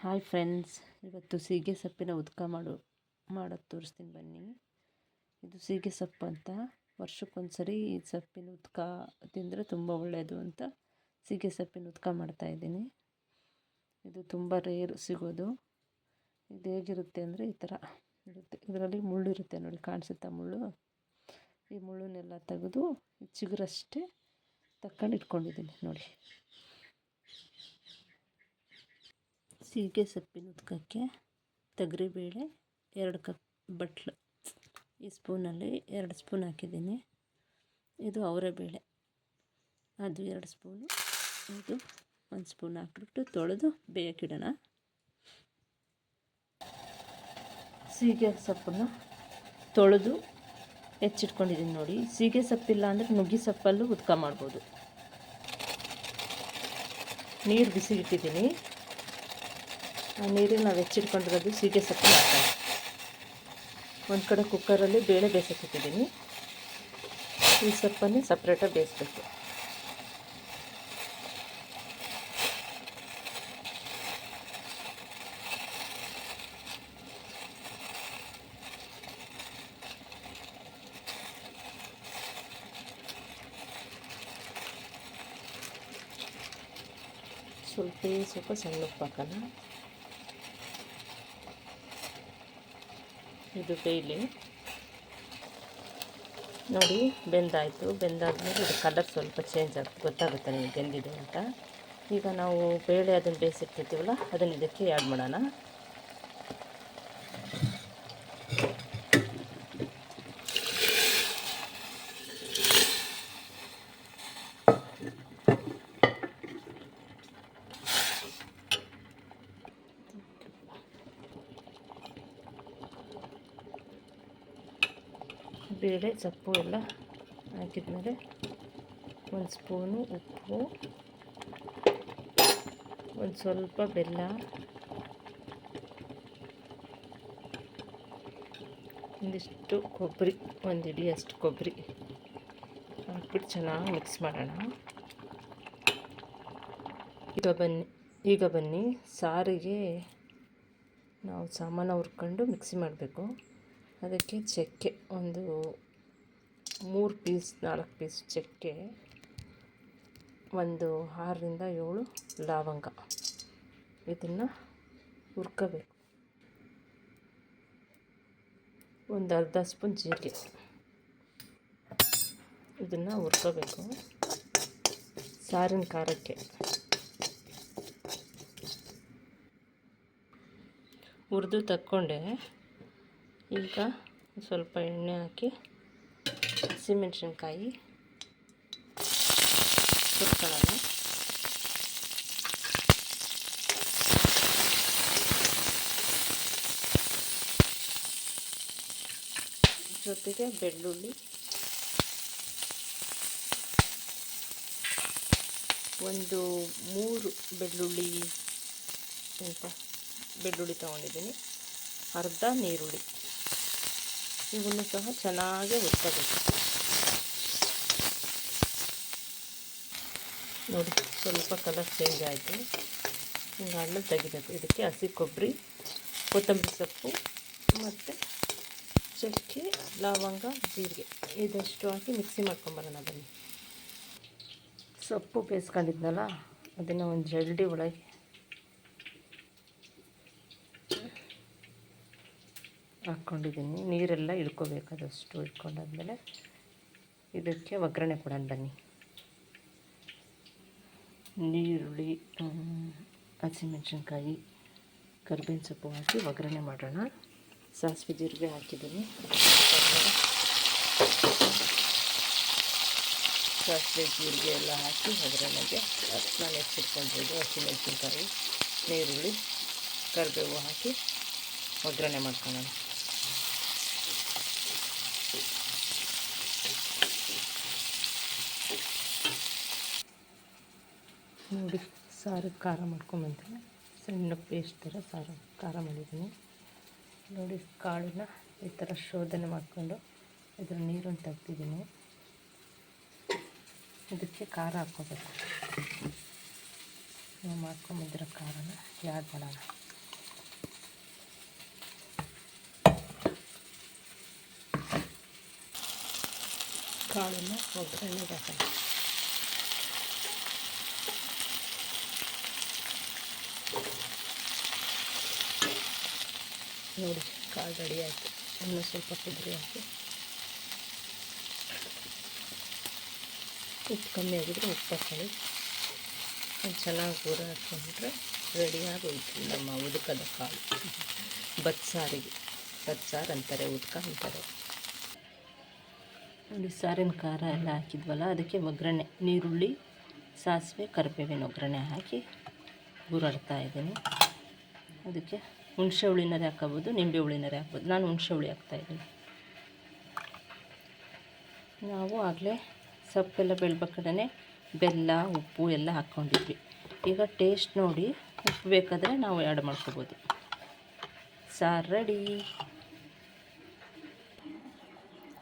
Hi friends, ಇವತ್ತು ಸೀಗೆ ಸೊಪ್ಪಿನ ಉದ್ಕ ಮಾಡೋದು ತೋರಿಸ್ತೀನಿ ಬನ್ನಿ. ಇದು ಸೀಗೆ ಸೊಪ್ಪು ಅಂತ ವರ್ಷಕ್ಕೊಂದ್ಸರಿ ಈ ಸೊಪ್ಪಿನ ಉದ್ಕ ತಿಂದರೆ ತುಂಬ ಒಳ್ಳೆಯದು ಅಂತ ಸೀಗೆ ಸೊಪ್ಪಿನ ಉದ್ಕ ಮಾಡ್ತಾಯಿದ್ದೀನಿ. ಇದು ತುಂಬ ರೇರು ಸಿಗೋದು. ಇದು ಹೇಗಿರುತ್ತೆ ಅಂದರೆ ಈ ಥರ ಇರುತ್ತೆ. ಇದರಲ್ಲಿ ಮುಳ್ಳಿರುತ್ತೆ ನೋಡಿ, ಕಾಣಿಸುತ್ತಾ ಮುಳ್ಳು? ಈ ಮುಳ್ಳನ್ನೆಲ್ಲ ತೆಗೆದು ಚಿಗುರಷ್ಟೇ ತಕ್ಕೊಂಡು ಇಟ್ಕೊಂಡಿದ್ದೀನಿ ನೋಡಿ. ಸೀಗೆ ಸೊಪ್ಪಿನ ಉದ್ಕಕ್ಕೆ ತೊಗರಿಬೇಳೆ 2 ಕಪ್ ಬಟ್ಲು, ಈ ಸ್ಪೂನಲ್ಲಿ 2 ಸ್ಪೂನ್ ಹಾಕಿದ್ದೀನಿ. ಇದು ಅವರೆಬೇಳೆ, ಅದು 2 ಸ್ಪೂನು, ಇದು 1 ಸ್ಪೂನ್ ಹಾಕ್ಬಿಟ್ಟು ತೊಳೆದು ಬೇಯಕ್ಕಿಡೋಣ. ಸೀಗೆ ಸೊಪ್ಪನ್ನು ತೊಳೆದು ಹೆಚ್ಚಿಟ್ಕೊಂಡಿದ್ದೀನಿ ನೋಡಿ. ಸೀಗೆ ಸೊಪ್ಪಿಲ್ಲ ಅಂದರೆ ನುಗ್ಗೆ ಸೊಪ್ಪಲ್ಲೂ ಉದ್ಕ ಮಾಡ್ಬೋದು. ನೀರು ಬಿಸಿಗಿಟ್ಟಿದ್ದೀನಿ. ಆ ನೀರಿಗೆ ನಾವು ಹೆಚ್ಚಿಟ್ಕೊಂಡಿರೋದು ಸೀಗೆ ಸೊಪ್ಪು ಮಾಡ್ತಾರೆ. ಒಂದು ಕಡೆ ಕುಕ್ಕರಲ್ಲಿ ಬೇಳೆ ಬೇಯಿಸಕ್ಕಿಟ್ಟಿದ್ದೀನಿ. ಈ ಸೊಪ್ಪನ್ನೇ ಸಪ್ರೇಟಾಗಿ ಬೇಯಿಸ್ಬೇಕು. ಸ್ವಲ್ಪ ಸಣ್ಣ ಉಪ್ಪು ಹಾಕೋಣ. ಇದು ಬೇಯಲಿ ನೋಡಿ. ಬೆಂದಾಯಿತು. ಬೆಂದಾದ್ಮೇಲೆ ಇದು ಕಲರ್ ಸ್ವಲ್ಪ ಚೇಂಜ್ ಗೊತ್ತಾಗುತ್ತೆ ನಿಮಗೆ ಬೆಂದಿದೆ ಅಂತ. ಈಗ ನಾವು ಬೇಳೆ ಅದನ್ನು ಬೇಯಿಸಿರ್ತೀವಲ್ಲ, ಅದನ್ನು ಇದಕ್ಕೆ ಆ್ಯಡ್ ಮಾಡೋಣ. ಬೇಳೆ ಸೊಪ್ಪು ಎಲ್ಲ ಹಾಕಿದ್ಮೇಲೆ 1 ಸ್ಪೂನು ಉಪ್ಪು, ಒಂದು ಸ್ವಲ್ಪ ಬೆಲ್ಲ, ಒಂದಿಷ್ಟು ಕೊಬ್ಬರಿ, 1 ಹಿಡಿಯಷ್ಟು ಕೊಬ್ಬರಿ ಹಾಕ್ಬಿಟ್ಟು ಚೆನ್ನಾಗಿ ಮಿಕ್ಸ್ ಮಾಡೋಣ. ಈಗ ಬನ್ನಿ ಸಾರಿಗೆ ನಾವು ಸಾಮಾನು ಹುರ್ಕೊಂಡು ಮಿಕ್ಸಿ ಮಾಡಬೇಕು. ಅದಕ್ಕೆ ಚಕ್ಕೆ ಒಂದು 3 ಪೀಸ್ 4 ಪೀಸ್ ಚಕ್ಕೆ, ಒಂದು 6ರಿಂದ 7 ಲವಂಗ, ಇದನ್ನು ಹುರ್ಕೋಬೇಕು. ಒಂದು ಅರ್ಧ ಸ್ಪೂನ್ ಜೀರಿಗೆ, ಇದನ್ನು ಹುರ್ಕೋಬೇಕು ಸಾರಿನ ಖಾರಕ್ಕೆ. ಹುರಿದು ತಕ್ಕೊಂಡೆ. ಈಗ ಸ್ವಲ್ಪ ಎಣ್ಣೆ ಹಾಕಿ ಹಸಿಮೆಣ್ಸಿನ್ಕಾಯಿ ಹುರ್ಕೊಳ್ಳೋಣ. ಜೊತೆಗೆ ಬೆಳ್ಳುಳ್ಳಿ, ಒಂದು 3 ಬೆಳ್ಳುಳ್ಳಿ ತೊಗೊಂಡಿದ್ದೀನಿ, ಅರ್ಧ ನೀರುಳ್ಳಿ, ಇವನ್ನು ಸಹ ಚೆನ್ನಾಗಿ ಹುರ್ಕೋಬೇಕು ನೋಡಿ. ಸ್ವಲ್ಪ ಕಲರ್ ಚೇಂಜ್ ಆಯಿತು. ಹಿಂಗಾದ್ಮೇಲೆ ತೆಗಿಬೇಕು. ಇದಕ್ಕೆ ಹಸಿ ಕೊಬ್ಬರಿ, ಕೊತ್ತಂಬರಿ ಸೊಪ್ಪು ಮತ್ತು ಚಕ್ಕೆ, ಲವಂಗ, ಜೀರಿಗೆ ಇದಷ್ಟು ಹಾಕಿ ಮಿಕ್ಸಿ ಮಾಡ್ಕೊಂಬರೋಣ ಬನ್ನಿ. ಸೊಪ್ಪು ಬೇಯಿಸ್ಕೊಂಡಿದ್ನಲ್ಲ, ಅದನ್ನು ಒಂದು ಜರಡಿ ಒಳಗೆ ಹಾಕ್ಕೊಂಡಿದ್ದೀನಿ. ನೀರೆಲ್ಲ ಇಳ್ಕೋಬೇಕು. ಅದಷ್ಟು ಇಟ್ಕೊಂಡಾದ್ಮೇಲೆ ಇದಕ್ಕೆ ಒಗ್ಗರಣೆ ಕೊಡೋಣ ಬನ್ನಿ. ನೀರುಳ್ಳಿ, ಹಸಿಮೆಣ್ಸಿನ್ಕಾಯಿ, ಕರಿಬೇವಿನ ಸೊಪ್ಪು ಹಾಕಿ ಒಗ್ಗರಣೆ ಮಾಡೋಣ. ಸಾಸಿವೆ ಜೀರಿಗೆ ಹಾಕಿದ್ದೀನಿ. ಸಾಸಿವೆ ಜೀರಿಗೆ ಎಲ್ಲ ಹಾಕಿ ಒಗ್ಗರಣೆಗೆ ನಾನು ಹೆಚ್ಚಿಟ್ಕೊಂಡಿದ್ದು ಹಸಿಮೆಣ್ಸಿನ್ಕಾಯಿ, ನೀರುಳ್ಳಿ, ಕರಿಬೇವು ಹಾಕಿ ಒಗ್ಗರಣೆ ಮಾಡ್ಕೊಳ್ಳೋಣ. ನೋಡಿ, ಸಾರು ಖಾರ ಮಾಡ್ಕೊಂಬಂತೀನಿ. ಸಣ್ಣ ಪೇಸ್ಟ್ ಥರ ಸಾರು ಖಾರ ಮಾಡಿದ್ದೀನಿ ನೋಡಿ. ಕಾಳನ್ನ ಈ ಥರ ಶೋಧನೆ ಮಾಡಿಕೊಂಡು ಇದರ ನೀರನ್ನು ತೆಗ್ದಿದ್ದೀನಿ. ಇದಕ್ಕೆ ಖಾರ ಹಾಕ್ಕೋಬೇಕು. ನಾವು ಮಾಡ್ಕೊಂಬಂದಿರೋ ಖಾರನ ಆ್ಯಡ್ ಮಾಡೋಣ. ಕಾಳನ್ನು ಒಗ್ಗರಣೆಗೆ ಹಾಕೋಣ. ನೋಡಿ ಕಾಳು ರೆಡಿ ಆಯಿತು. ಇನ್ನೂ ಸ್ವಲ್ಪ ಕೊಬ್ಬರಿ ಹಾಕಿ, ಉಪ್ಪು ಕಮ್ಮಿ ಆಗಿದ್ರೆ ಉಪ್ಪು ಹಾಕೊಳ್ಳಿ. ಚೆನ್ನಾಗಿ ಊರ ಹಾಕ್ಕೊಂಡ್ರೆ ರೆಡಿಯಾಗೋಯ್ತು ನಮ್ಮ ಉದಕದ ಕಾಳು. ಬಸ್ಸಾರಿಗೆ ಬಸ್ಸಾರು ಅಂತಾರೆ, ಉದಕ ಅಂತಾರೆ. ನೋಡಿ ಸಾರಿನ ಖಾರ ಎಲ್ಲ ಹಾಕಿದ್ವಲ್ಲ, ಅದಕ್ಕೆ ಒಗ್ಗರಣೆ ನೀರುಳ್ಳಿ, ಸಾಸಿವೆ, ಕರಿಬೇವಿನ ಒಗ್ಗರಣೆ ಹಾಕಿ ಹುರಾಡ್ತಾ ಇದ್ದೀನಿ. ಅದಕ್ಕೆ ಹುಣಸೆ ಹುಳಿನರೇ ಹಾಕೋಬೋದು, ನಿಂಬೆ ಹುಳಿನರೇ ಹಾಕ್ಬೋದು. ನಾನು ಹುಣಸೆ ಹುಳಿ ಹಾಕ್ತಾಯಿದ್ದೀನಿ. ನಾವು ಆಗಲೇ ಸೊಪ್ಪೆಲ್ಲ ಬೆಳ್ಬೇಕಾದ್ರೆ ಬೆಲ್ಲ, ಉಪ್ಪು ಎಲ್ಲ ಹಾಕ್ಕೊಂಡಿದ್ವಿ. ಈಗ ಟೇಸ್ಟ್ ನೋಡಿ ಉಪ್ಪು ಬೇಕಾದರೆ ನಾವು ಆ್ಯಡ್ ಮಾಡ್ಕೋಬೋದು. ಸಾರು ರೆಡಿ.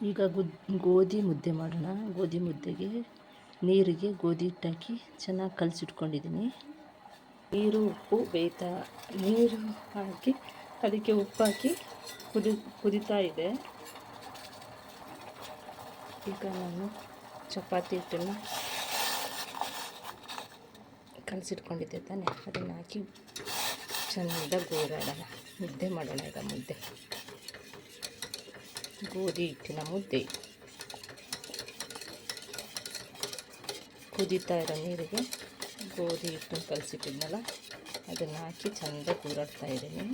ಈಗ ಗೋಧಿ ಮುದ್ದೆ ಮಾಡೋಣ. ಗೋಧಿ ಮುದ್ದೆಗೆ ನೀರಿಗೆ ಗೋಧಿ ಹಿಟ್ಟಾಕಿ ಚೆನ್ನಾಗಿ ಕಲಸಿಟ್ಕೊಂಡಿದ್ದೀನಿ. ನೀರು ಉಪ್ಪು ನೀರು ಹಾಕಿ ಅದಕ್ಕೆ ಉಪ್ಪು ಹಾಕಿ ಕುದೀತಾ ಇದೆ. ಈಗ ನಾನು ಚಪಾತಿ ಹಿಟ್ಟನ್ನು ಕಲಸಿಟ್ಕೊಂಡಿದ್ದೆ ತಾನೆ, ಅದನ್ನು ಹಾಕಿ ಚೆಂದಾಗಿ ಗೋರಾಡೋಣ. ಮುದ್ದೆ ಮಾಡೋಣ. ಈಗ ಮುದ್ದೆ, ಗೋಧಿ ಹಿಟ್ಟಿನ ಮುದ್ದೆ. ಕುದೀತಾ ಇರೋ ನೀರಿಗೆ ಗೋಧಿ ಹಿಟ್ಟನ್ನು ಕಲಸಿಟ್ಟಿದ್ನಲ್ಲ ಅದನ್ನು ಹಾಕಿ ಚೆಂದಾಗಿ ಗೋರಾಡ್ತಾ ಇದ್ದೀನಿ.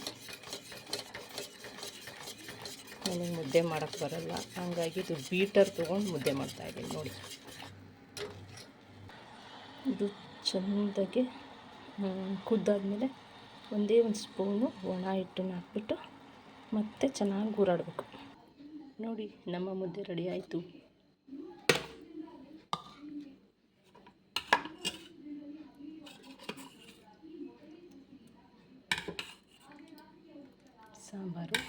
ನನಗೆ ಮುದ್ದೆ ಮಾಡೋಕ್ಕೆ ಬರಲ್ಲ, ಹಾಗಾಗಿ ಇದು ಬೀಟರ್ ತೊಗೊಂಡು ಮುದ್ದೆ ಮಾಡ್ತಾಯಿದ್ದೀನಿ. ನೋಡಿ, ಇದು ಚೆಂದಾಗಿ ಕುದ್ದಾದ್ಮೇಲೆ ಒಂದೇ ಒಂದು ಸ್ಪೂನು ಒಣ ಹಿಟ್ಟನ್ನು ಹಾಕ್ಬಿಟ್ಟು ಮತ್ತೆ ಚೆನ್ನಾಗಿ ಗೂರಾಡಬೇಕು. ನೋಡಿ, ನಮ್ಮ ಮುದ್ದೆ ರೆಡಿ ಆಯಿತು. ಸಾಂಬಾರು